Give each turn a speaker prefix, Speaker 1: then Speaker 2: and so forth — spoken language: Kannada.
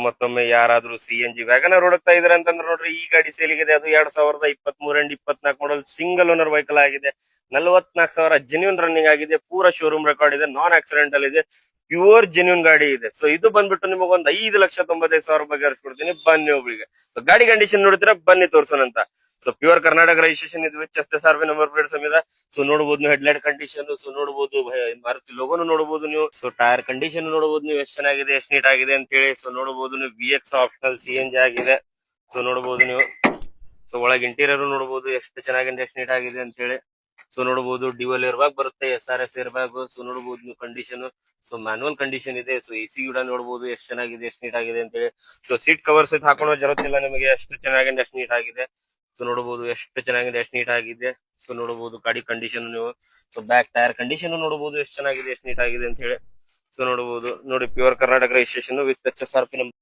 Speaker 1: ಮತ್ತೊಮ್ಮೆ ಯಾರಾದ್ರೂ CNG ವ್ಯಾಗನರ್ ಹುಡುಕ್ತಾ ಇದ್ರೆ ಅಂತಂದ್ರೆ ನೋಡ್ರಿ, ಈ ಗಾಡಿ ಸೇಲಿಗಿದೆ. ಅದು 2023 and 24 model single owner vehicle ಆಗಿದೆ. 44,000 ಜೆನ್ಯೂನ್ ರನ್ನಿಂಗ್ ಆಗಿದೆ. ಪೂರಾ ಶೋರೂಮ್ ರೆಕಾರ್ಡ್ ಇದೆ. ನಾನ್ ಆಕ್ಸಿಡೆಂಟಲ್ ಇದೆ. ಪ್ಯೂರ್ ಜೆನ್ಯೂನ್ ಗಾಡಿ ಇದೆ. ಸೊ ಇದು ಬಂದ್ಬಿಟ್ಟು ನಿಮಗೊಂದು 5,95,000 ರೂಪಾಯಿ ಹರಿಸ್ಕೊಡ್ತೀನಿ. ಬನ್ನಿ ಒಬ್ರಿಗೆ. ಸೊ ಗಾಡಿ ಕಂಡೀಷನ್ ನೋಡಿದ್ರೆ ಬನ್ನಿ ತೋರ್ಸೋಣಂತ. ಸೊ ಪ್ಯೂರ್ ಕರ್ನಾಟಕ ರಿಜಿಸ್ಟ್ರೇಷನ್ ಇದು ವಿಚ್ SSRB ನಂಬರ್ ಪ್ಲೇಟ್ ಸಮೇತ. ಸೊ ನೋಡಬಹುದು ನೀವು ಹೆಡ್ಲೈಟ್ ಕಂಡೀಷನ್. ಸೊ ನೋಡಬಹುದು ಮಾರುತಿ ಲೋಗೋನು ನೋಡಬಹುದು ನೀವು. ಸೊ ಟೈರ್ ಕಂಡೀಷನ್ ನೋಡಬಹುದು ನೀವು, ಎಷ್ಟು ಚೆನ್ನಾಗಿದೆ, ಎಷ್ಟು ನೀಟ್ ಆಗಿದೆ ಅಂತ ಹೇಳಿ. ಸೊ ನೋಡಬಹುದು ನೀವು, VX ಆಪ್ಷನಲ್ CNG ಆಗಿದೆ. ಸೊ ನೋಡಬಹುದು ನೀವು. ಸೊ ಒಳಗೆ ಇಂಟೀರಿಯರ್ ನೋಡಬಹುದು ಎಷ್ಟು ಚೆನ್ನಾಗಿದೆ, ಎಷ್ಟು ನೀಟ್ ಆಗಿದೆ ಅಂತ ಹೇಳಿ. ಸೊ ನೋಡಬಹುದು ಡ್ಯುಯಲ್ ಏರ್ ಬ್ಯಾಗ್ ಬರುತ್ತೆ, SRS ಏರ್ ಬ್ಯಾಗ್. ಸೊ ನೋಡಬಹುದು ನೀವು ಕಂಡೀಷನ್. ಸೊ ಮ್ಯಾನುವಲ್ ಕಂಡೀಷನ್ ಇದೆ. ಸೊ AC ಕೂಡ ನೋಡಬಹುದು ಎಷ್ಟು ಚೆನ್ನಾಗಿದೆ, ಎಷ್ಟು ನೀಟ್ ಆಗಿದೆ ಅಂತ ಹೇಳಿ. ಸೊ ಸೀಟ್ ಕವರ್ಸ್ ಹಾಕೊಳ್ಳೋ ಜರುತ್ತಿಲ್ಲ ನಿಮಗೆ, ಎಷ್ಟು ಚೆನ್ನಾಗಿದೆ, ಎಷ್ಟು ನೀಟ್ ಆಗಿದೆ. ಸೊ ನೋಡಬಹುದು ಎಷ್ಟು ಚೆನ್ನಾಗಿದೆ, ಎಷ್ಟು ನೀಟ್ ಆಗಿದೆ. ಸೊ ನೋಡಬಹುದು ಗಾಡಿ ಕಂಡೀಷನ್ ನೀವು. ಸೊ ಬ್ಯಾಕ್ ಟೈರ್ ಕಂಡೀಷನ್ ನೋಡಬಹುದು ಎಷ್ಟು ಚೆನ್ನಾಗಿದೆ, ಎಷ್ಟು ನೀಟ್ ಆಗಿದೆ ಅಂತ ಹೇಳಿ. ಸೊ ನೋಡಬಹುದು ನೋಡಿ, pure Karnataka registration with HSRP